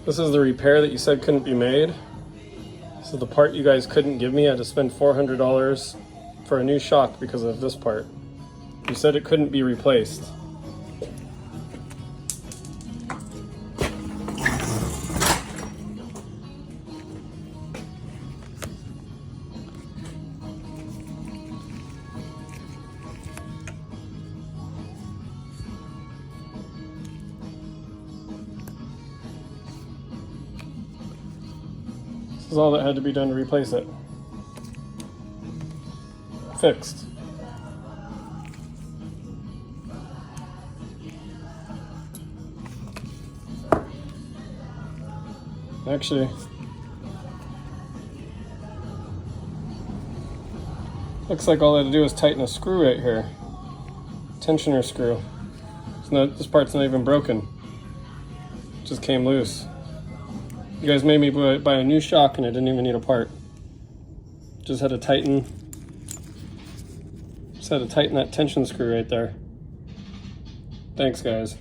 This is the repair that you said couldn't be made. So the part you guys couldn't give me, I had to spend $400 for a new shock because of this part. You said it couldn't be replaced. This is all that had to be done to replace it. Fixed. Actually, looks like all I had to do is tighten a screw right here. Tensioner screw. This part's not even broken. It just came loose. You guys made me buy a new shock and I didn't even need a part. Just had to tighten that tension screw right there. Thanks, guys.